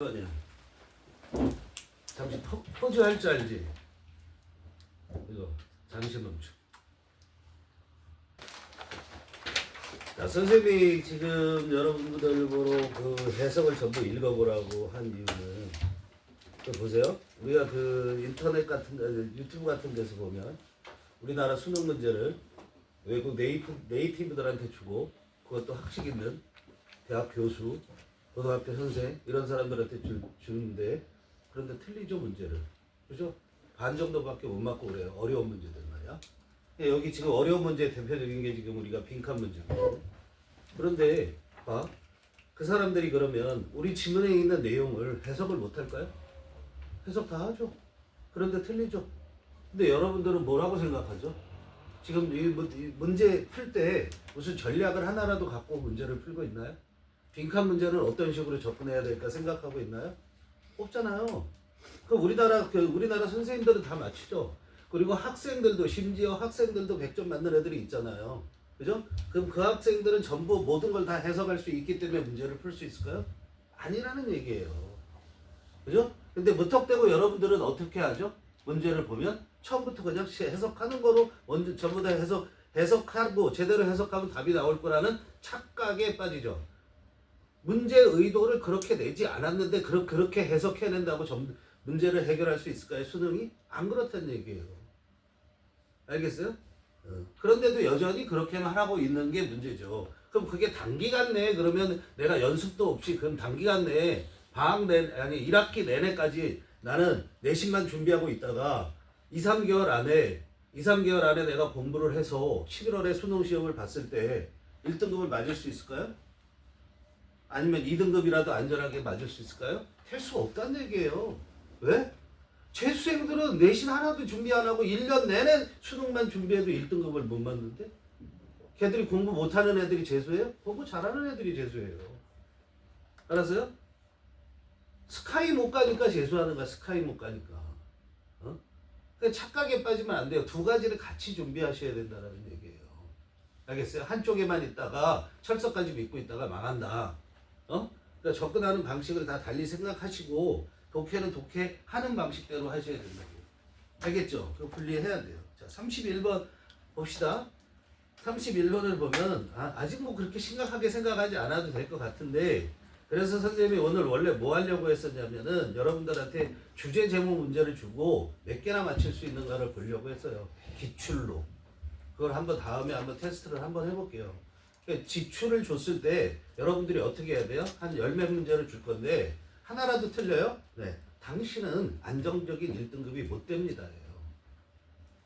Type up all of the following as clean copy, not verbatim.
아니야. 잠시 포즈 할 줄 알지? 이거 잠시 멈춰. 자, 선생님이 지금 여러분들 보러 그 해석을 전부 읽어보라고 한 이유는 보세요. 우리가 그 인터넷 같은 유튜브 같은 데서 보면 우리나라 수능 문제를 외국 네이티브들한테 주고 그것도 학식 있는 대학 교수, 고등학교 선생 이런 사람들한테 주는데 그런데 틀리죠 문제를. 그죠? 반 정도밖에 못 맞고 그래요. 어려운 문제들 말이야. 여기 지금 어려운 문제 대표적인 게 지금 우리가 빈칸 문제고. 그런데 봐. 그 사람들이 그러면 우리 지문에 있는 내용을 해석을 못 할까요? 해석 다 하죠. 그런데 틀리죠. 근데 여러분들은 뭐라고 생각하죠? 지금 이 문제 풀 때 무슨 전략을 하나라도 갖고 문제를 풀고 있나요? 빈칸 문제는 어떤 식으로 접근해야 될까 생각하고 있나요? 없잖아요. 우리나라 선생님들은 다 맞추죠. 그리고 학생들도 심지어 학생들도 100점 맞는 애들이 있잖아요. 그죠? 그럼 그 학생들은 전부 모든 걸 다 해석할 수 있기 때문에 문제를 풀 수 있을까요? 아니라는 얘기예요. 그죠? 근데 무턱대고 여러분들은 어떻게 하죠? 문제를 보면 처음부터 그냥 해석하는 거로 먼저 전부 다 해석하고 제대로 해석하면 답이 나올 거라는 착각에 빠지죠. 문제 의도를 그렇게 내지 않았는데 그렇게 해석해낸다고 문제를 해결할 수 있을까요? 수능이? 안 그렇다는 얘기예요. 알겠어요? 그런데도 여전히 그렇게만 하고 있는 게 문제죠. 그럼 그게 단기간 내에 그러면 내가 연습도 없이 그럼 단기간 내에 방학 내 아니 1학기 내내까지 나는 내신만 준비하고 있다가 2, 3개월 안에 내가 공부를 해서 11월에 수능 시험을 봤을 때 1등급을 맞을 수 있을까요? 아니면 2등급이라도 안전하게 맞을 수 있을까요? 될 수 없다는 얘기예요. 왜? 재수생들은 내신 하나도 준비 안 하고 1년 내내 수능만 준비해도 1등급을 못 맞는데? 걔들이 공부 못하는 애들이 재수해요? 공부 잘하는 애들이 재수해요. 알았어요? 스카이 못 가니까 재수하는 거야. 스카이 못 가니까. 그러니까 착각에 빠지면 안 돼요. 두 가지를 같이 준비하셔야 된다는 얘기예요. 알겠어요? 한쪽에만 있다가 철석까지 믿고 있다가 망한다. 그러니까 접근하는 방식을 다 달리 생각하시고 독해는 독해하는 방식대로 하셔야 된다고. 알겠죠? 그거 분리해야 돼요. 자, 31번 봅시다. 31번을 보면 아직 뭐 그렇게 심각하게 생각하지 않아도 될 것 같은데 그래서 선생님이 오늘 원래 뭐 하려고 했었냐면은 여러분들한테 주제 제목 문제를 주고 몇 개나 맞출 수 있는가를 보려고 했어요. 기출로. 그걸 다음에 한번 테스트를 한번 해볼게요. 지출을 줬을 때 여러분들이 어떻게 해야 돼요? 한 10몇 문제를 줄 건데 하나라도 틀려요? 네. 당신은 안정적인 1등급이 못 됩니다.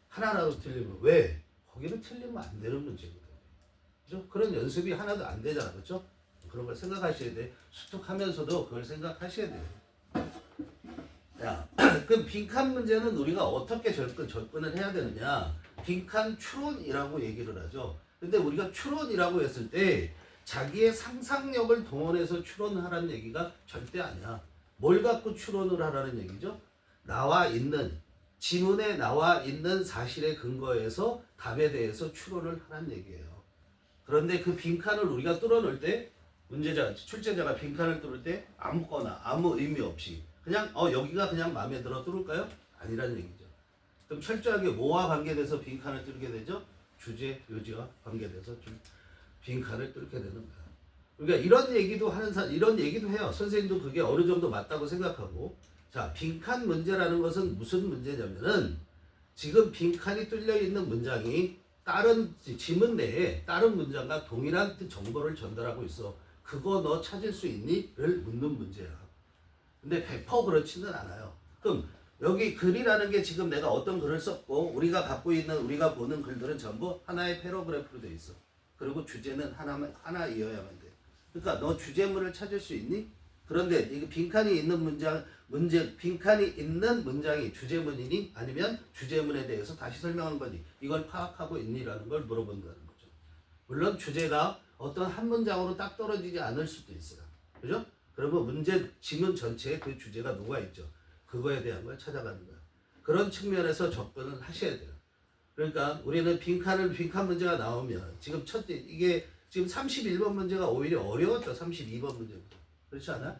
하나라도 틀리면 왜? 거기는 틀리면 안 되는 문제거든요. 그죠? 그런 연습이 하나도 안 되잖아. 그렇죠? 그런 걸 생각하셔야 돼. 수특하면서도 그걸 생각하셔야 돼요. 자, 그럼 빈칸 문제는 우리가 어떻게 접근을 해야 되느냐? 빈칸 추론이라고 얘기를 하죠. 근데 우리가 추론이라고 했을 때 자기의 상상력을 동원해서 추론하라는 얘기가 절대 아니야. 뭘 갖고 추론을 하라는 얘기죠? 지문에 나와 있는 사실에 근거해서 답에 대해서 추론을 하라는 얘기예요. 그런데 그 빈칸을 우리가 뚫어놓을 때 출제자가 빈칸을 뚫을 때 아무거나 아무 의미 없이 그냥 여기가 그냥 마음에 들어 뚫을까요? 아니라는 얘기죠. 그럼 철저하게 뭐와 관계돼서 빈칸을 뚫게 되죠? 주제, 요지와 관계돼서 빈칸을 뚫게 되는 거야. 그러니까 이런 얘기도 해요. 선생님도 그게 어느 정도 맞다고 생각하고. 자, 빈칸 문제라는 것은 무슨 문제냐면은 지금 빈칸이 뚫려 있는 문장이 다른 지문 내에 다른 문장과 동일한 정보를 전달하고 있어. 그거 너 찾을 수 있니? 를 묻는 문제야. 근데 100% 그렇지는 않아요. 그럼 여기 글이라는 게 지금 내가 어떤 글을 썼고 우리가 보는 글들은 전부 하나의 패러그래프로 돼 있어. 그리고 주제는 하나이어야만 돼. 그러니까 너 주제문을 찾을 수 있니? 그런데 이거 빈칸이 있는 문장이 주제문이니? 아니면 주제문에 대해서 다시 설명한 거니? 이걸 파악하고 있니라는 걸 물어본다는 거죠. 물론 주제가 어떤 한 문장으로 딱 떨어지지 않을 수도 있어요. 그죠? 그러면 지문 전체에 그 주제가 녹아있죠. 그거에 대한 걸 찾아가는 거야. 그런 측면에서 접근을 하셔야 돼요. 그러니까 우리는 빈칸 문제가 나오면 이게 지금 31번 문제가 오히려 어려웠죠. 32번 문제보다. 그렇지 않아?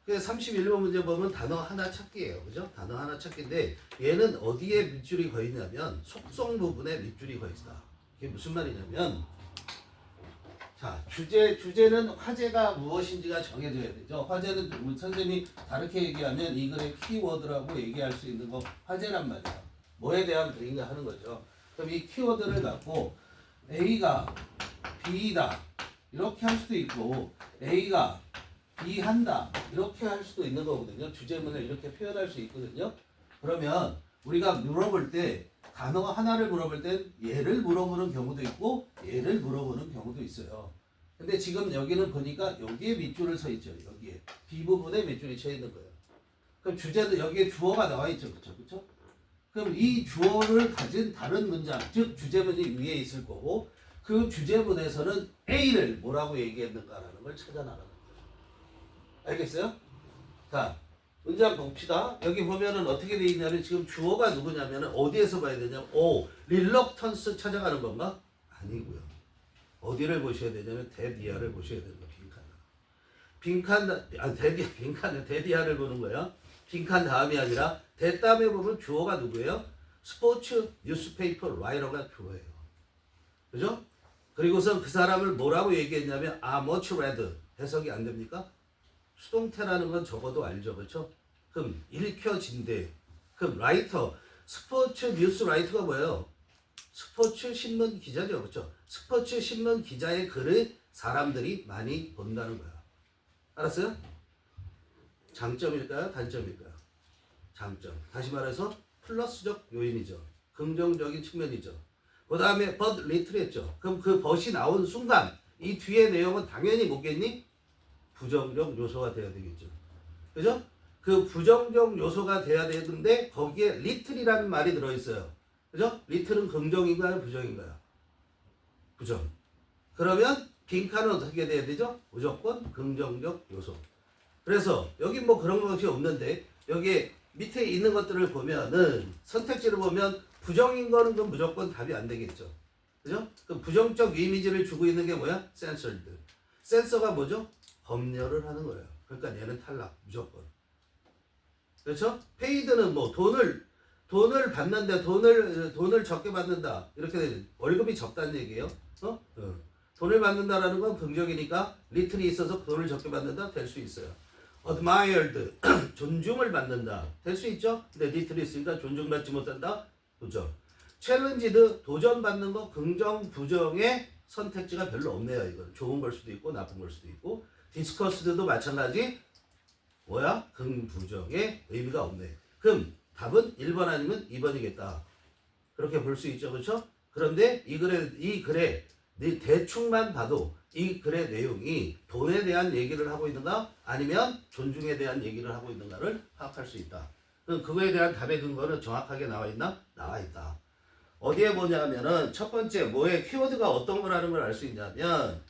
그 31번 문제 보면 단어 하나 찾기예요. 그죠? 단어 하나 찾기인데 얘는 어디에 밑줄이 거 있냐면 속성 부분에 밑줄이 거 있다. 이게 무슨 말이냐면 자, 주제는 화제가 무엇인지가 정해져야 되죠. 화제는 선생님이 다르게 얘기하면 이 글의 키워드라고 얘기할 수 있는 거 화제란 말이야. 뭐에 대한 글인가 하는 거죠. 그럼 이 키워드를 갖고 A가 B다 이렇게 할 수도 있고 A가 B 한다 이렇게 할 수도 있는 거거든요. 주제문을 이렇게 표현할 수 있거든요. 그러면 우리가 물어볼 때 단어 하나를 물어볼 땐 얘를 물어보는 경우도 있고 얘를 물어보는 경우도 있어요. 근데 지금 여기는 보니까 여기에 밑줄을 서 있죠. 여기에 B 부분에 밑줄이 쳐 있는 거예요. 그럼 주제도 여기에 주어가 나와 있죠. 그렇죠? 그렇죠? 그럼 이 주어를 가진 다른 문장, 즉 주제문이 위에 있을 거고 그 주제문에서는 A를 뭐라고 얘기했는가라는 걸 찾아 나가는 거예요. 알겠어요? 자, 문장 봅시다. 여기 보면은 어떻게 돼 있냐면 지금 주어가 누구냐면은 어디에서 봐야 되냐면 reluctance 찾아가는 건가? 아니고요. 어디를 보셔야 되냐면 데디아를 보셔야 되는 거예요. 데디아를 보는 거예요. 빈칸 다음이 아니라 대 다음에 보면 주어가 누구예요? 스포츠 뉴스페이퍼 라이터가 주어예요. 그죠? 그리고선 그 사람을 뭐라고 얘기했냐면 much read 해석이 안 됩니까? 수동태라는 건 적어도 알죠. 그렇죠? 그럼 읽혀진대. 그럼 라이터 스포츠 뉴스 라이터가 뭐예요? 스포츠 신문 기자죠. 그렇죠? 스포츠 신문 기자의 글을 사람들이 많이 본다는 거야. 알았어요? 장점일까요? 단점일까요? 장점. 다시 말해서 플러스적 요인이죠. 긍정적인 측면이죠. 그 다음에 but little 했죠. 그럼 그 but이 나온 순간 이 뒤에 내용은 당연히 뭐겠니? 부정적 요소가 돼야 되겠죠. 그죠? 그 부정적 요소가 돼야 되는데 거기에 little이라는 말이 들어있어요. 그죠? little은 긍정인가요? 부정인가요? 부정. 그러면 빈칸은 어떻게 돼야 되죠? 무조건 긍정적 요소. 그래서 여기 뭐 그런 것이 없는데 여기 밑에 있는 것들을 보면은 선택지를 보면 부정인 거는 그럼 무조건 답이 안 되겠죠. 그죠? 그 부정적 이미지를 주고 있는 게 뭐야? 센서들. 센서가 뭐죠? 검열을 하는 거예요. 그러니까 얘는 탈락 무조건. 그렇죠? 페이드는 뭐 돈을 받는데 돈을 적게 받는다 이렇게 되는 월급이 적다는 얘기예요. 돈을 받는다라는 건 긍정이니까 리틀이 있어서 돈을 적게 받는다 될 수 있어요. admired 존중을 받는다 될 수 있죠. 근데 리틀이 있으니까 존중받지 못한다 부정. challenged 도전받는 거 긍정 부정의 선택지가 별로 없네요. 이건 좋은 걸 수도 있고 나쁜 걸 수도 있고 discussed도 마찬가지 뭐야? 긍부정의 의미가 없네. 그럼 답은 1번 아니면 2번이겠다. 그렇게 볼 수 있죠. 그렇죠? 그런데 이 글에 대충만 봐도 이 글의 내용이 돈에 대한 얘기를 하고 있는가 아니면 존중에 대한 얘기를 하고 있는가를 파악할 수 있다. 그럼 그거에 대한 답의 근거는 정확하게 나와 있나? 나와 있다. 어디에 보냐면은 첫 번째 뭐의 키워드가 어떤 거라는 걸 알 수 있냐면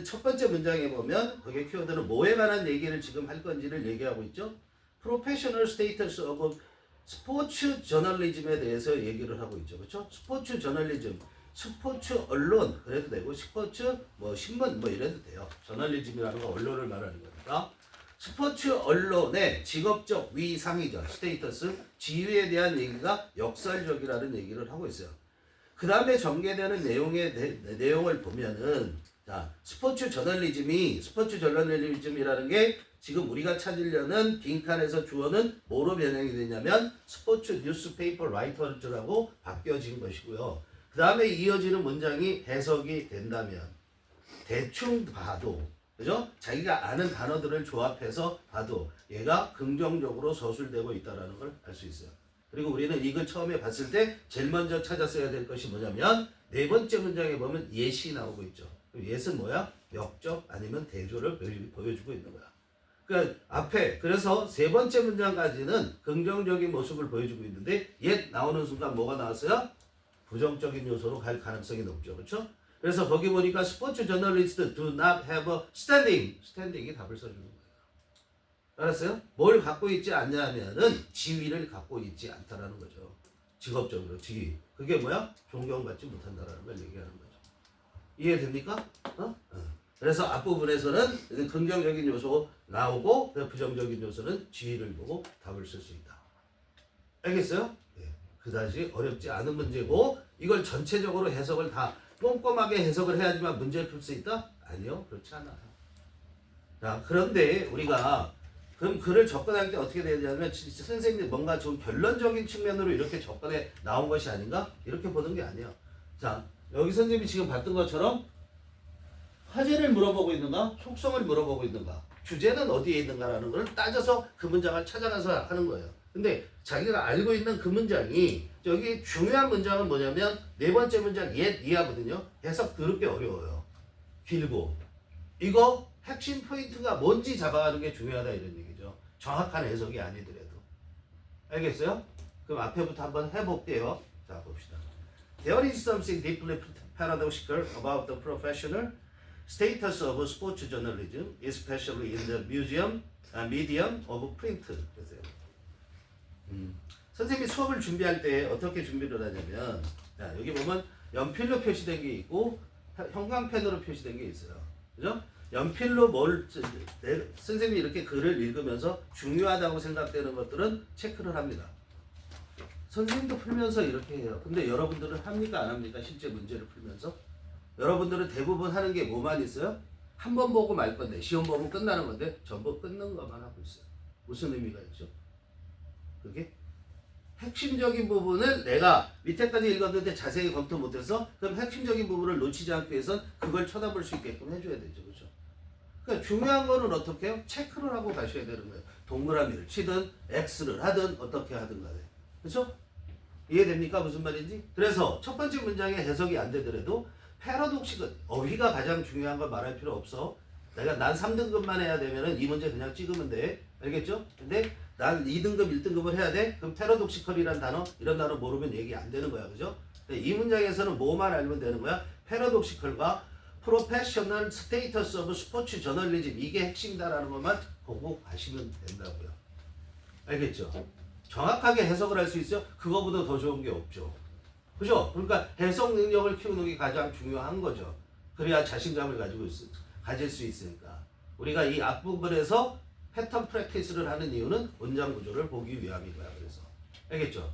첫 번째 문장에 보면 거기에 키워드는 뭐에 관한 얘기를 지금 할 건지를 얘기하고 있죠. 프로페셔널 스테이터스 오브 스포츠 저널리즘에 대해서 얘기를 하고 있죠. 그렇죠? 스포츠 저널리즘, 스포츠 언론 그래도 되고 스포츠 뭐 신문 뭐 이래도 돼요. 저널리즘이라는 건 언론을 말하는 거니까. 스포츠 언론의 직업적 위상이죠. 스테이터스, 지위에 대한 얘기가 역설적이라는 얘기를 하고 있어요. 그 다음에 전개되는 내용을 보면은 자, 스포츠 저널리즘이라는 게 지금 우리가 찾으려는 빈칸에서 주어는 뭐로 변형이 되냐면 스포츠 뉴스페이퍼 라이터즈라고 바뀌어진 것이고요. 그 다음에 이어지는 문장이 해석이 된다면 대충 봐도 그죠? 자기가 아는 단어들을 조합해서 봐도 얘가 긍정적으로 서술되고 있다는 걸 알 수 있어요. 그리고 우리는 이걸 처음에 봤을 때 제일 먼저 찾았어야 될 것이 뭐냐면 네 번째 문장에 보면 예시 나오고 있죠. 예는 뭐야? 역적 아니면 대조를 보여주고 있는 거야. 그러니까 앞에 그래서 세 번째 문장까지는 긍정적인 모습을 보여주고 있는데 옛 나오는 순간 뭐가 나왔어요? 부정적인 요소로 갈 가능성이 높죠. 그렇죠? 그래서 거기 보니까 스포츠 저널리스트 do not have a standing. 스탠딩이 답을 써주는 거예요. 알았어요? 뭘 갖고 있지 않냐면은 지위를 갖고 있지 않다라는 거죠. 직업적으로 지위. 그게 뭐야? 존경받지 못한다라는 걸 얘기하는 거죠. 이해됩니까? 그래서 앞부분에서는 긍정적인 요소 나오고 부정적인 요소는 지위를 보고 답을 쓸 수 있다. 알겠어요? 예. 그다지 어렵지 않은 문제고 이걸 전체적으로 해석을 다 꼼꼼하게 해석을 해야지만 문제를 풀 수 있다? 아니요. 그렇지 않아요. 자, 그런데 우리가 그럼 글을 접근할 때 어떻게 되냐면 선생님이 뭔가 좀 결론적인 측면으로 이렇게 접근해 나온 것이 아닌가? 이렇게 보는 게 아니에요. 자, 여기 선생님이 지금 봤던 것처럼 화제를 물어보고 있는가? 속성을 물어보고 있는가? 주제는 어디에 있는가라는 걸 따져서 그 문장을 찾아가서 하는 거예요. 근데 자기가 알고 있는 그 문장이 여기 중요한 문장은 뭐냐면 네 번째 문장 옛 이하거든요. 해석 더럽게 어려워요. 길고 이거 핵심 포인트가 뭔지 잡아가는 게 중요하다 이런 얘기죠. 정확한 해석이 아니더라도. 알겠어요? 그럼 앞에부터 한번 해볼게요. 자, 봅시다. There is something deeply paradoxical about the professional status of sports journalism, especially in the medium of print. 그래서요. 선생님이 수업을 준비할 때 어떻게 준비를 하냐면, 자, 여기 보면 연필로 표시된 게 있고 형광펜으로 표시된 게 있어요. 그죠? 연필로 선생님이 이렇게 글을 읽으면서 중요하다고 생각되는 것들은 체크를 합니다. 선생님도 풀면서 이렇게 해요. 근데 여러분들은 합니까 안 합니까? 실제 문제를 풀면서? 여러분들은 대부분 하는 게 뭐만 있어요? 한 번 보고 말 건데 시험 보면 끝나는 건데 전부 끊는 것만 하고 있어요. 무슨 의미가 있죠? 그게 핵심적인 부분을 내가 밑에까지 읽었는데 자세히 검토 못해서 그럼 핵심적인 부분을 놓치지 않기 위해선 그걸 쳐다볼 수 있게끔 해줘야 되죠. 그렇죠? 그러니까 중요한 거는 어떻게 해요? 체크를 하고 가셔야 되는 거예요. 동그라미를 치든 X를 하든 어떻게 하든 간에. 그렇죠? 이해됩니까? 무슨 말인지? 그래서 첫 번째 문장의 해석이 안 되더라도 패러독식은 어휘가 가장 중요한 걸 말할 필요 없어. 난 3등급만 해야 되면은 이 문제 그냥 찍으면 돼. 알겠죠? 근데 난 2등급, 1등급을 해야 돼? 그럼 패러독시컬이란 단어, 이런 단어 모르면 얘기 안 되는 거야. 그죠? 이 문장에서는 뭐만 알면 되는 거야? 패러독시컬과 프로페셔널 스테이터스 오브 스포츠 저널리즘, 이게 핵심이다라는 것만 보고 가시면 된다고요. 알겠죠? 정확하게 해석을 할 수 있어요? 그거보다 더 좋은 게 없죠. 그죠? 그러니까 해석 능력을 키우는 게 가장 중요한 거죠. 그래야 자신감을 가질 수 있으니까. 우리가 이 앞부분에서 패턴 프랙티스를 하는 이유는 문장 구조를 보기 위함인 거야. 그래서 알겠죠?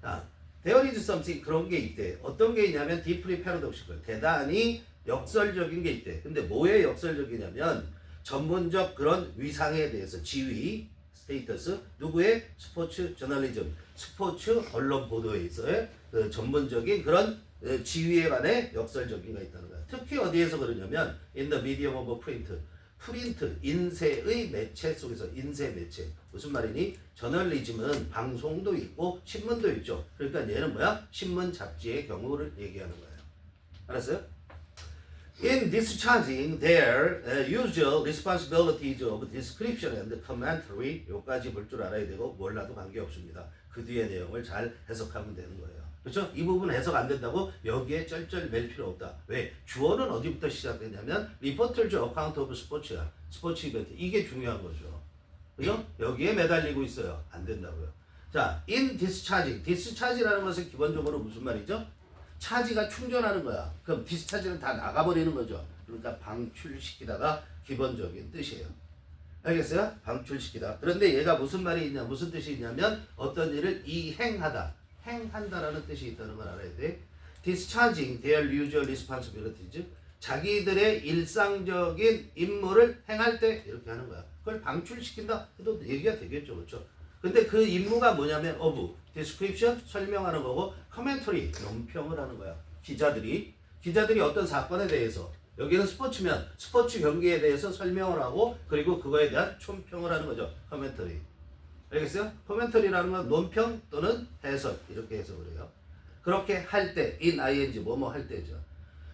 자, there is something, 그런 게 있대. 어떤 게 있냐면 deeply paradoxical, 대단히 역설적인 게 있대. 근데 뭐에 역설적이냐면 전문적 그런 위상에 대해서, 지위, 스테이터스, 누구의? 스포츠 저널리즘, 스포츠 언론 보도에 있어의 그 전문적인 그런 지위에 관해 역설적인 게 있다는 거야. 특히 어디에서 그러냐면 in the medium of print, 프린트, 인쇄의 매체 속에서. 인쇄 매체 무슨 말이니? 저널리즘은 방송도 있고 신문도 있죠. 그러니까 얘는 뭐야? 신문, 잡지의 경우를 얘기하는 거예요. 알았어요? In discharging their usual responsibilities of description and commentary, 요까지 볼 줄 알아야 되고 몰라도 관계없습니다. 그 뒤에 내용을 잘 해석하면 되는 거예요. 그렇죠? 이 부분 해석 안 된다고 여기에 쩔쩔 맬 필요 없다. 왜? 주어는 어디부터 시작되냐면 리포터즈 어카운트 오브 스포츠야. 스포츠 이벤트. 이게 중요한 거죠. 그죠? 여기에 매달리고 있어요. 안 된다고요. 자, in discharging. discharge라는 것은 기본적으로 무슨 말이죠? 차지가 충전하는 거야. 그럼 디스차지는 다 나가버리는 거죠. 그러니까 방출시키다가 기본적인 뜻이에요. 알겠어요? 방출시키다. 그런데 얘가 무슨 말이 있냐, 무슨 뜻이 있냐면 어떤 일을 이행하다, 행한다라는 뜻이 있다는 걸 알아야 돼. Discharging their usual responsibilities, 자기들의 일상적인 임무를 행할 때 이렇게 하는 거야. 그걸 방출시킨다 해도 얘기가 되겠죠, 그렇죠? 근데 그 임무가 뭐냐면 of, description, 설명하는 거고, commentary, 논평을 하는 거야. 기자들이 어떤 사건에 대해서, 여기는 스포츠면 스포츠 경기에 대해서 설명을 하고, 그리고 그거에 대한 촌평을 하는 거죠. commentary. 알겠어요? commentary.라는 건 논평 또는 해석, 이렇게 해석을 해요. 그렇게 할 때, in ing, 뭐뭐 할 때죠.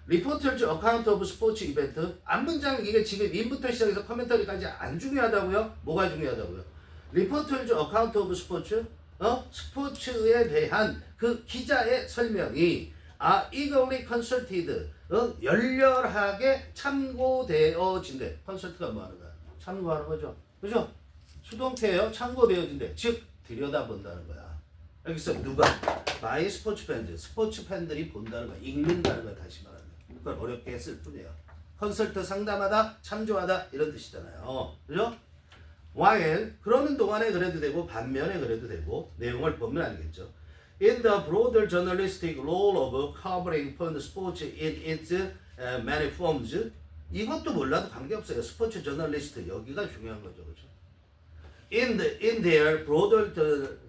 Reporter's account of sports event, 앞문장 이게 지금 in부터 시작해서 commentary.까지 안 중요하다고요? 뭐가 중요하다고요? 리포터즈 어카운트 오브 스포츠, 스포츠에 대한 그 기자의 설명이 eagerly consulted, 열렬하게 참고되어진대. 컨설트가 뭐 하는 거야? 참고하는 거죠. 그죠? 수동태예요. 참고되어진대. 즉 들여다본다는 거야. 여기서 누가? by 스포츠 팬들, 스포츠 팬들이 본다는 거야. 읽는다는 거야. 다시 말하면. 그걸 어렵게 했을 뿐이에요. 컨설트 상담하다, 참조하다 이런 뜻이잖아요. 그죠? while 그러는 동안에 그래도 되고 반면에 그래도 되고 내용을 보면 알겠죠. In the broader journalistic role of covering sports in its many forms 이것도 몰라도 관계없어요. 스포츠 저널리스트 여기가 중요한 거죠. 그죠? In their broader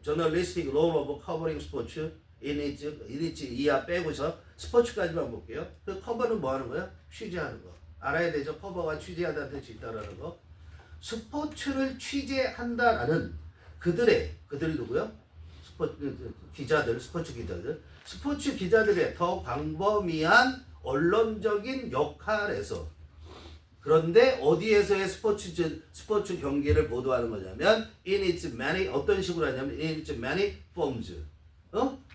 journalistic role of covering sports in its 이하 빼고서 스포츠까지만 볼게요. 그 커버는 뭐 하는 거야? 취재하는 거. 알아야 되죠. 커버가 취재하다는 뜻이 있다라는 거. 스포츠를 취재한다라는 그들 누구요? 스포츠 기자들의 더 광범위한 언론적인 역할에서 그런데 어디에서의 스포츠 경기를 보도하는 거냐면 in its many 어떤 식으로 하냐면 in its many forms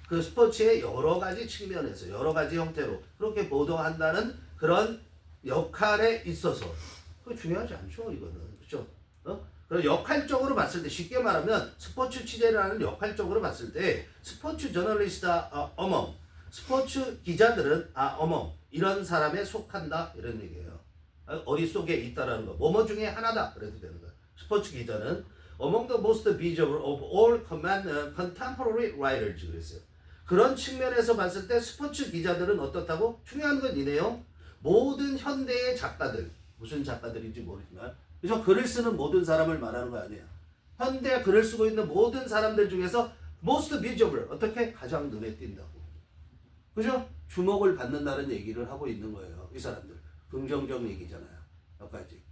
그 스포츠의 여러 가지 측면에서 여러 가지 형태로 그렇게 보도한다는 그런 역할에 있어서 그거 중요하지 않죠 이거는 그렇죠? 그럼 역할적으로 봤을 때 쉽게 말하면 스포츠 취재라는 역할적으로 봤을 때 스포츠 저널리스트 어멍 스포츠 기자들은 어멍 이런 사람에 속한다 이런 얘기예요. 어디 속에 있다라는 거 뭐뭐 중에 하나다 그래도 되는 거야. 스포츠 기자는 among the most visible of all contemporary writers 그랬어요. 그런 측면에서 봤을 때 스포츠 기자들은 어떻다고? 중요한 건 이네요. 모든 현대의 작가들 무슨 작가들인지 모르지만 그래서 글을 쓰는 모든 사람을 말하는 거 아니에요. 현대 글을 쓰고 있는 모든 사람들 중에서 most visible 어떻게? 가장 눈에 띈다고. 그죠? 주목을 받는다는 얘기를 하고 있는 거예요. 이 사람들. 긍정적 얘기잖아요. 여기까지.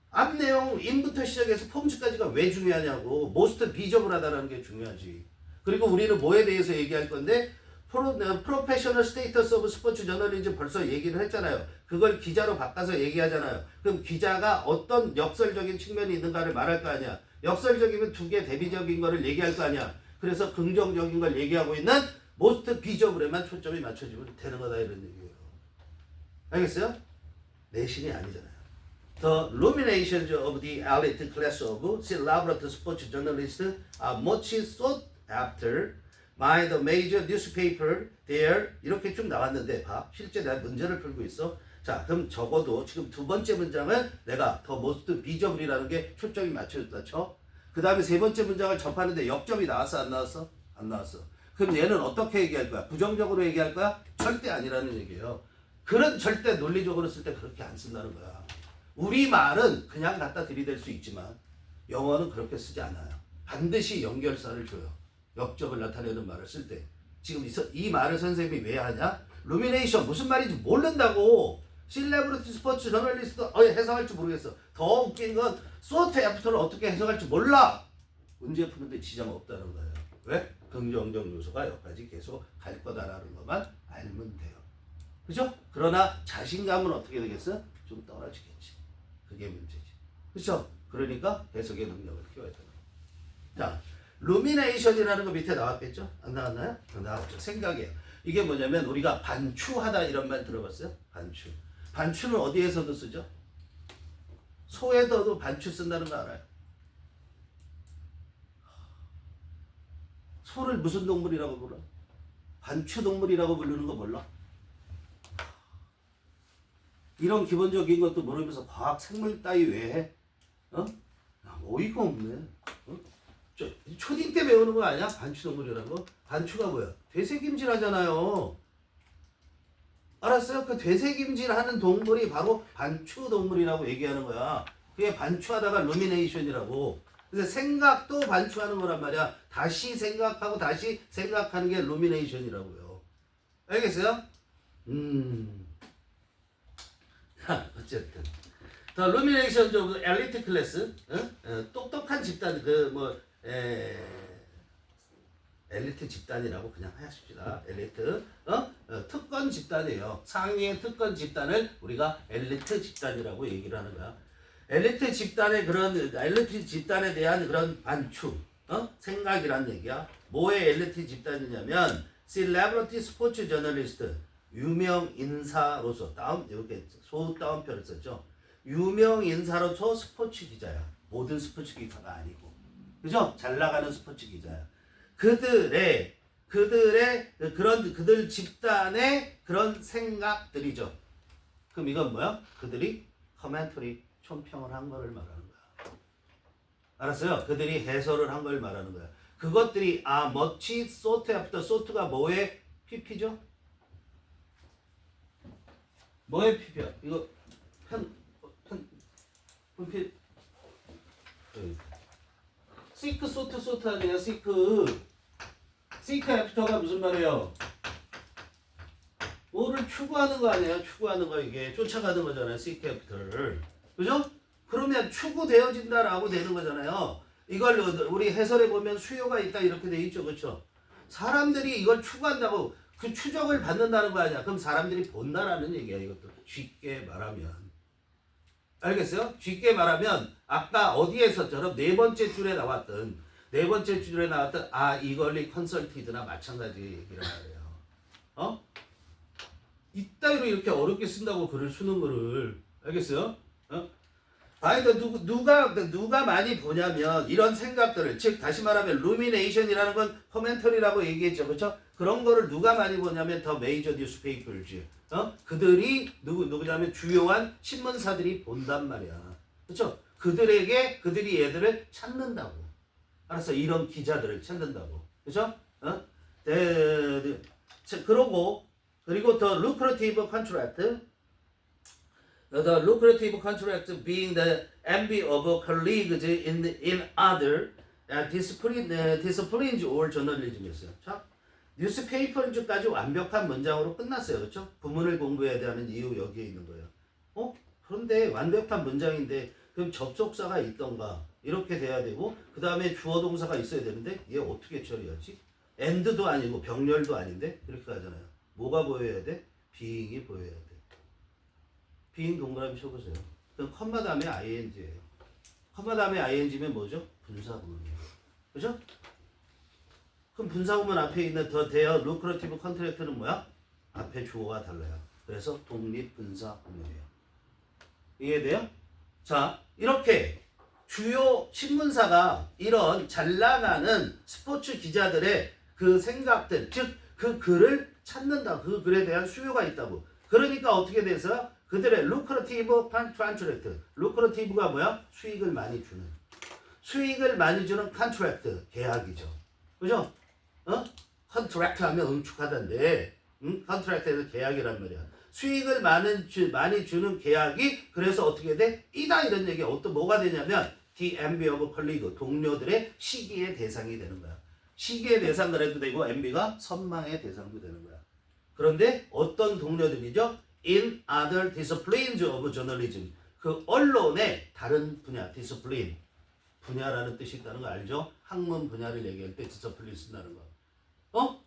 앞 내용 인부터 시작해서 폼즈까지가 왜 중요하냐고. most visible 하다는 게 중요하지. 그리고 우리는 뭐에 대해서 얘기할 건데 프로페셔널 스테이터스 오브 스포츠 저널리즘 벌써 얘기를 했잖아요. 그걸 기자로 바꿔서 얘기하잖아요. 그럼 기자가 어떤 역설적인 측면이 있는가를 말할 거 아니야. 역설적이면 두 개 대비적인 거를 얘기할 거 아니야. 그래서 긍정적인 걸 얘기하고 있는 most visible에만 초점이 맞춰지면 되는 거다 이런 얘기예요. 알겠어요? 내신이 아니잖아요. The ruminations of the elite class of celebrity sports journalists are much sought after by the major newspaper there 이렇게 쭉 나왔는데 봐. 실제 내가 문제를 풀고 있어. 자, 그럼 적어도 지금 두 번째 문장을 내가 더 most visible이라는 게 초점이 맞춰졌다 쳐. 그 다음에 세 번째 문장을 접하는데 역점이 나왔어 안 나왔어? 안 나왔어. 그럼 얘는 어떻게 얘기할 거야? 부정적으로 얘기할 거야? 절대 아니라는 얘기예요. 그런 절대 논리적으로 쓸 때 그렇게 안 쓴다는 거야. 우리 말은 그냥 갖다 들이댈 수 있지만 영어는 그렇게 쓰지 않아요. 반드시 연결사를 줘요. 역적을 나타내는 말을 쓸 때. 지금 이 말을 선생님이 왜 하냐? 루미네이션 무슨 말인지 모른다고. 셀레브리티 스포츠 저널리스트 해석할지 모르겠어. 더 웃긴 건 소트 애프터를 어떻게 해석할지 몰라. 문제 푸는데 지장 없다는 거예요. 왜? 긍정적 요소가 여기까지 계속 갈 거다라는 것만 알면 돼요. 그죠? 그러나 자신감은 어떻게 되겠어? 좀 떨어지겠지. 그게 문제지. 그렇죠? 그러니까 해석의 능력을 키워야 되는 거예요. 자, 루미네이션이라는 거 밑에 나왔겠죠? 안 나왔나요? 나왔죠. 생각이에요. 이게 뭐냐면 우리가 반추하다 이런 말 들어봤어요? 반추. 반추는 어디에서도 쓰죠? 소에서도 반추 쓴다는 거 알아요? 소를 무슨 동물이라고 불러? 반추 동물이라고 부르는 거 몰라? 이런 기본적인 것도 모르면서 과학 생물 따위 왜 해? 어이가 없네. 초딩 때 배우는 거 아니야? 반추 동물이라는 거? 반추가 뭐야? 되새김질 하잖아요. 알았어요? 그 되새김질 하는 동물이 바로 반추 동물이라고 얘기하는 거야. 그게 반추하다가 루미네이션이라고. 그래서 생각도 반추하는 거란 말이야. 다시 생각하고 다시 생각하는 게 루미네이션이라고요. 알겠어요? 어쨌든. The ruminations of elite class, 똑똑한 집단, 엘리트 집단이라고 그냥 하십시다. 엘리트, 특권 집단이에요. 상위의 특권 집단을 우리가 엘리트 집단이라고 얘기를 하는 거야. 엘리트 집단에 대한 그런 반추, 생각이란 얘기야. 뭐의 엘리트 집단이냐면, celebrity sports journalist, 유명 인사로서, 이렇게 소다운표를 썼죠. 유명 인사로서 스포츠 기자야. 모든 스포츠 기자가 아니고. 그죠? 잘 나가는 스포츠 기자야. 그들 집단의 그런 생각들이죠. 그럼 이건 뭐야? 그들이 커멘터리 총평을 한 거를 말하는 거야. 알았어요? 그들이 해설을 한 걸 말하는 거야. 그것들이 much sought after. sought가 뭐의 PP죠? 뭐의 PP야? 이거 분필 seek, sought 아니야? seek after가 무슨 말이에요? 뭐를 추구하는 거 아니에요? 추구하는 거 이게 쫓아가는 거잖아요. seek after를. 그죠? 그러면 추구되어진다라고 되는 거잖아요. 이걸 우리 해설에 보면 수요가 있다 이렇게 돼 있죠. 그렇죠? 사람들이 이걸 추구한다고 그 추적을 받는다는 거 아니야. 그럼 사람들이 본다라는 얘기야. 이것도 쉽게 말하면. 알겠어요? 쉽게 말하면 아까 어디에서처럼 네 번째 줄에 나왔던 이걸리 컨설티드나 마찬가지 얘기를 말해요. 이따위로 이렇게 어렵게 쓴다고 글을 쓰는 거를. 알겠어요? 아니, 누가 많이 보냐면 이런 생각들을, 즉 다시 말하면 루미네이션이라는 건 커멘터리라고 얘기했죠. 그렇죠? 그런 거를 누가 많이 보냐면 더 메이저 뉴스페이퍼즈. 그들이 누구냐면 주요한 신문사들이 본단 말이야. 그렇죠? 그들이 얘들을 찾는다고. 알았어? 이런 기자들을 찾는다고. 그렇죠? 그리고 더 lucrative contract. The lucrative contract being the envy of colleagues in other disciplines or journalism이었어요. 자, 뉴스페이퍼즈까지 완벽한 문장으로 끝났어요. 그렇죠? 부문을 공부해야 되는 이유 여기에 있는 거예요. 그런데 완벽한 문장인데 그럼 접속사가 있던가 이렇게 돼야 되고 그 다음에 주어 동사가 있어야 되는데 얘 어떻게 처리하지? and도 아니고 병렬도 아닌데 이렇게 가잖아요. 뭐가 보여야 돼? being이 보여야 돼. being 동그라미 쳐보세요. 그럼 컴마 다음에 ing예요. 컴마 다음에 ing면 뭐죠? 분사구문이에요. 그죠? 그럼 분사구문 앞에 있는 더 대어 루크러티브 컨트랙트는 뭐야? 앞에 주어가 달라요. 그래서 독립분사구문이에요. 이해돼요? 자, 이렇게 주요 신문사가 이런 잘 나가는 스포츠 기자들의 그 생각들, 즉 그 글을 찾는다. 그 글에 대한 수요가 있다고. 그러니까 어떻게 돼서 그들의 루크러티브 컨트랙트. 루크러티브가 뭐야? 수익을 많이 주는 컨트랙트, 계약이죠. 그죠? 컨트랙트 하면 응축하던데, 컨트랙트에서 계약이란 말이야. 수익을 많이 주는 계약이 그래서 어떻게 돼? 이다 이런 얘기야. 뭐가 되냐면 the envy of colleague, 동료들의 시기의 대상이 되는 거야. 시기의 대상을 해도 되고 envy가 선망의 대상도 되는 거야. 그런데 어떤 동료들이죠? In other disciplines of journalism. 그 언론의 다른 분야, discipline. 분야라는 뜻이 있다는 거 알죠? 학문 분야를 얘기할 때 discipline 쓴다는 거.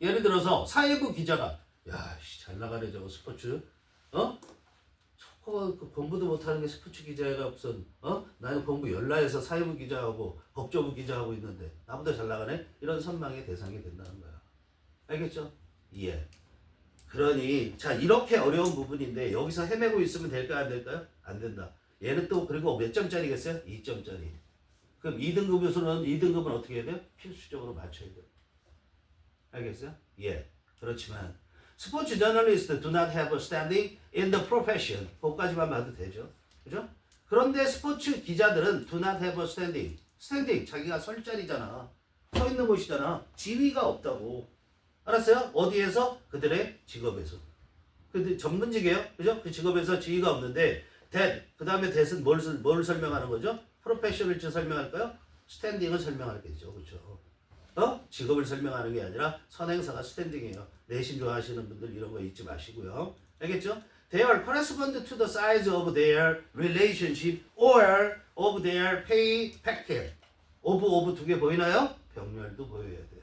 예를 들어서 사회부 기자가 야, 잘 나가네 저거 스포츠. 저거 공부도 못하는 게 스포츠 기자가 무슨 나는 공부 열나해서 사회부 기자하고 법조부 기자하고 있는데 나보다 잘 나가네? 이런 선망의 대상이 된다는 거야. 알겠죠? 예. 그러니 자 이렇게 어려운 부분인데 여기서 헤매고 있으면 될까요? 안 될까요? 안 된다. 얘는 또 그리고 몇 점짜리겠어요? 2점짜리. 그럼 2등급은 어떻게 해야 돼요? 필수적으로 맞춰야 돼요. 알겠어요? 예. 그렇지만 스포츠 저널리스트 do not have a standing in the profession. 그것까지만 봐도 되죠. 그죠? 그런데 스포츠 기자들은 do not have a standing. 스탠딩 자기가 설 자리잖아. 서 있는 곳이잖아. 지위가 없다고. 알았어요? 어디에서? 그들의 직업에서. 근데 전문직이에요. 그죠? 그 직업에서 지위가 없는데 그 다음에 that은 뭘 설명하는 거죠? 프로페셔널을 설명할까요? 스탠딩을 설명하겠죠. 그렇죠? 직업을 설명하는 게 아니라 선행사가 스탠딩이에요. 내신 좋아하시는 분들 이런 거 잊지 마시고요. 알겠죠? They are correspond to the size of their relationship or of their pay packet. of 두 개 보이나요? 병렬도 보여야 돼요.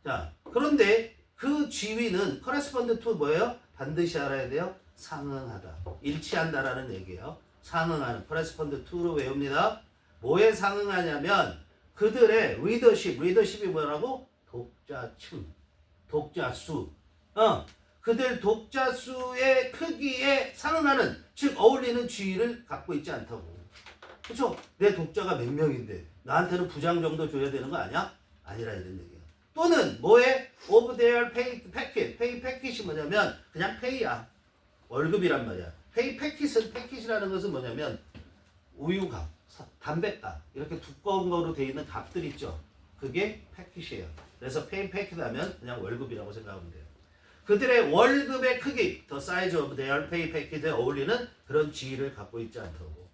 자, 그런데 그 지위는 correspond to 뭐예요? 반드시 알아야 돼요. 상응하다. 일치한다라는 얘기예요. 상응하는 correspond to로 외웁니다. 뭐에 상응하냐면 그들의 리더십이 뭐라고? 독자층, 독자수. 그들 독자수의 크기에 상응하는, 즉 어울리는 지위를 갖고 있지 않다고. 그렇죠? 내 독자가 몇 명인데 나한테는 부장 정도 줘야 되는 거 아니야? 아니라 이런 얘기야. 또는 뭐에? of their pay packet. pay packet이 뭐냐면 그냥 pay야. 월급이란 말이야. 페이 패킷이라는 것은 뭐냐면 우유값, 담배값 이렇게 두꺼운 거로 되어 있는 값들 있죠. 그게 패킷이에요. 그래서 페이 패킷 하면 그냥 월급이라고 생각하면 돼요. 그들의 월급의 크기, the size of their pay packet에 어울리는 그런 지위를 갖고 있지 않다고.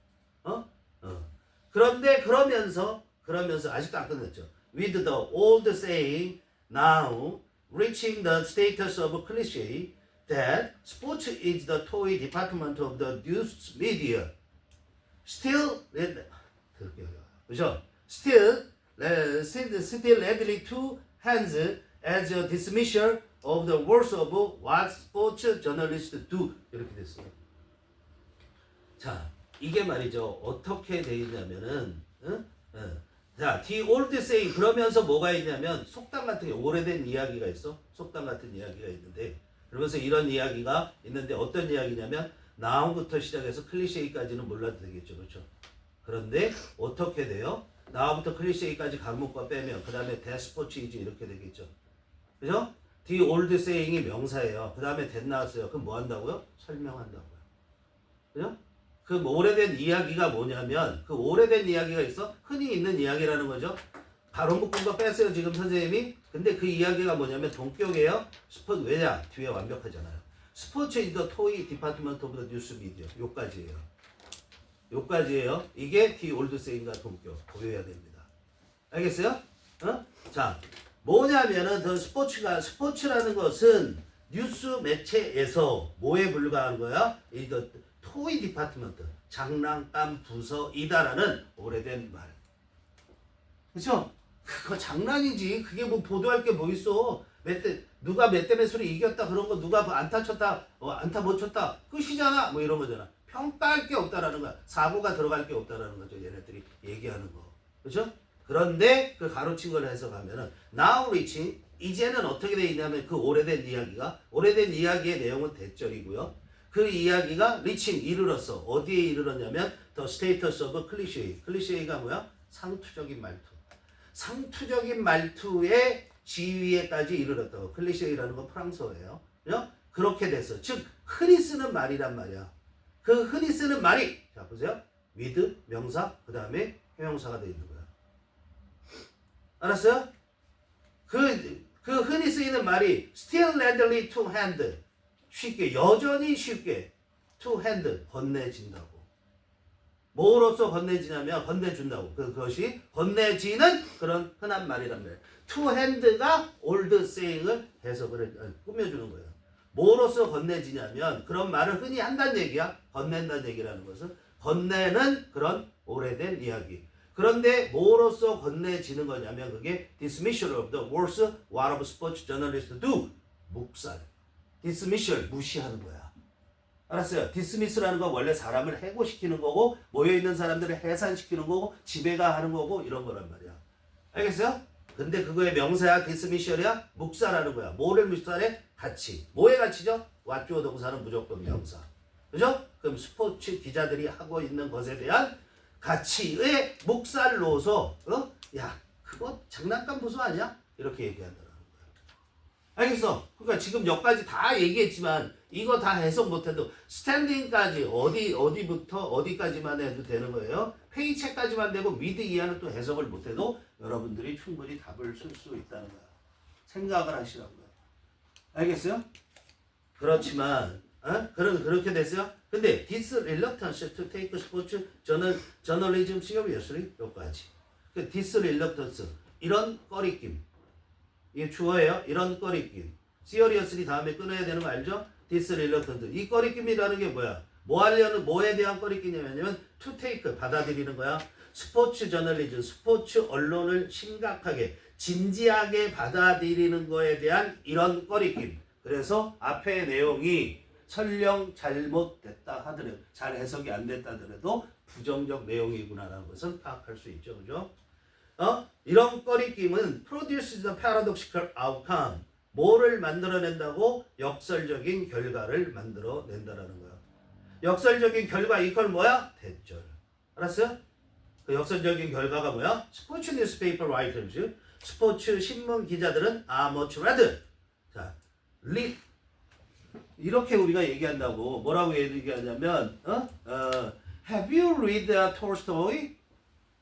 그런데 그러면서 아직도 안 끝났죠. With the old saying now reaching the status of cliché that sports is the toy department of the news media. Still, 그죠? Still readily to hands as a dismissal of the worth of what sports journalists do. 이렇게 됐어요. 자, 이게 말이죠. 어떻게 돼 있냐면은, 자, the old saying 그러면서 뭐가 있냐면 속담 같은 게 오래된 이야기가 있어. 속담 같은 이야기가 있는데, 그러면서 이런 이야기가 있는데 어떤 이야기냐면 now부터 시작해서 클리셰이까지는 몰라도 되겠죠, 그렇죠? 그런데 어떻게 돼요? now부터 클리셰이까지 간목과 빼면 그 다음에 that sports is 이렇게 되겠죠, 그죠? The old saying이 명사예요. 그 다음에 that 나왔어요. 그럼 뭐 한다고요? 설명한다고요, 그죠? 그 오래된 이야기가 뭐냐면 그 오래된 이야기가 있어? 흔히 있는 이야기라는 거죠. 바로 묶은 거 뺐어요 지금 선생님이. 근데 그 이야기가 뭐냐면 동격이에요. 스포츠 왜냐? 뒤에 완벽하잖아요. 스포츠 is the toy department of the news media. 요까지예요. 이게 the old saying과 동격 보여야 됩니다. 알겠어요? 자, 뭐냐면은 더 스포츠라는 것은 뉴스 매체에서 뭐에 불과한 거야? 이거 토이 디파트먼트, 장난감 부서이다라는 오래된 말. 그쵸? 그거 장난이지. 그게 뭐 보도할 게 뭐 있어. 누가 몇 대 몇으로 이겼다 그런 거 누가 안타 쳤다, 안타 못 쳤다 끝이잖아. 뭐 이런 거잖아. 평가할 게 없다라는 거야. 사고가 들어갈 게 없다라는 거죠. 얘네들이 얘기하는 거. 그렇죠? 그런데 그 가로친 걸 해석하면은 now reaching 이제는 어떻게 돼 있냐면 그 오래된 이야기의 내용은 대절이고요. 그 이야기가 reaching 이르렀어. 어디에 이르렀냐면 the status of cliché. 클리셰이가 뭐야? 상투적인 말투. 상투적인 말투의 지위에까지 이르렀다고. 클리셰이라는 건 프랑스어예요. 그렇게 됐어. 즉 흔히 쓰는 말이란 말이야. 그 흔히 쓰는 말이 자 보세요. with 명사 그 다음에 형용사가 돼 있는 거야. 알았어요? 그 흔히 쓰이는 말이 still readily to hand 쉽게 여전히 쉽게 to hand 건네진다고. 뭐로써 건네지냐면 건네준다고. 그것이 건네지는 그런 흔한 말이란 말이에요. to hand가 old saying을 해석을 꾸며주는 거예요. 뭐로써 건네지냐면 그런 말을 흔히 한다는 얘기야. 건넨다는 얘기라는 것은 건네는 그런 오래된 이야기. 그런데 뭐로써 건네지는 거냐면 그게 dismissal of the worst what of sports journalists do. 묵살. dismissal 무시하는 거야. 알았어요? dismiss라는 건 원래 사람을 해고시키는 거고 모여있는 사람들을 해산시키는 거고 지배가 하는 거고 이런 거란 말이야. 알겠어요? 근데 그거의 명사야 dismissal이야? 묵살하는 거야. 뭐를 묵살해? 가치. 뭐의 가치죠? 왓주어 동사는 무조건 명사. 그죠? 그럼 스포츠 기자들이 하고 있는 것에 대한 가치의 묵살로서 야 그거 장난감 부서 아니야? 이렇게 얘기한다는 거야. 알겠어? 그러니까 지금 여기까지 다 얘기했지만 이거 다 해석 못해도 스탠딩까지 어디부터 어디까지만 해도 되는 거예요. 페이체까지만 되고 미드 이하는 또 해석을 못해도 여러분들이 충분히 답을 쓸 수 있다는 거야. 생각을 하시라고요. 알겠어요? 그렇지만 그렇게 됐어요? 근데 this reluctance to take sports journalism seriously 여기까지. this reluctance 이런 꺼리낌 이게 주어예요. 이런 꺼리낌 seriously 다음에 끊어야 되는 거 알죠? this reluctance 이 꺼리낌이라는 게 뭐야? 뭐 하려는 뭐에 대한 꺼리낌이냐면 to take 받아들이는 거야. 스포츠 저널리즘 스포츠 언론을 심각하게 진지하게 받아들이는 거에 대한 이런 꺼리낌. 그래서 앞의 내용이 설령 잘못됐다 하더라도 잘 해석이 안 됐다 하더라도 부정적 내용이구나라는 것은 파악할 수 있죠. 그죠? 이런 꺼리낌은 produce the paradoxical outcome 뭐를 만들어낸다고? 역설적인 결과를 만들어낸다라는 거야. 역설적인 결과 이퀄 뭐야? 대절. 알았어요? 그 역설적인 결과가 뭐야? 스포츠 뉴스페이퍼 라이터즈 스포츠 신문 기자들은 are much rather 자, 이렇게 우리가 얘기한다고. 뭐라고 얘기하냐면 Have you read Tolstoy?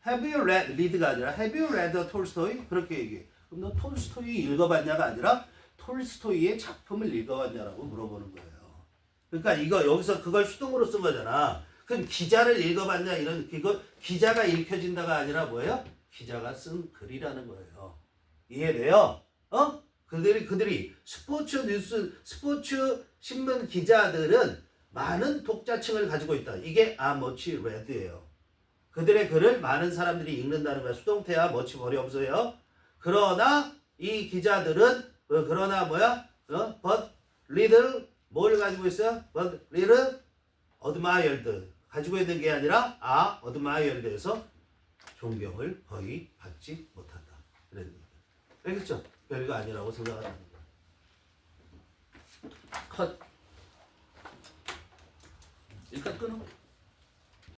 Have you read가 아니라 Have you read Tolstoy? 그렇게 얘기해. 그럼 너 톨스토이 읽어봤냐가 아니라 톨스토이의 작품을 읽어봤냐라고 물어보는 거예요. 그러니까 이거 여기서 그걸 수동으로 쓴 거잖아. 그럼 기자를 읽어봤냐 이런 이거 기자가 읽혀진다가 아니라 뭐예요? 기자가 쓴 글이라는 거예요. 이해돼요? 그들이 스포츠 뉴스, 스포츠 신문 기자들은 많은 독자층을 가지고 있다. 이게 much read예요. 그들의 글을 많은 사람들이 읽는다는 거야. 수동태야 much 머리 없어요. 그러나 이 기자들은 그러나 뭐야? but little 뭘 가지고 있어요? but little admired 가지고 있는 게 아니라 admired에서 존경을 거의 받지 못한다. 그랬는데 알겠죠? 별거 아니라고 생각하는 거야. 컷. 일단 끊어.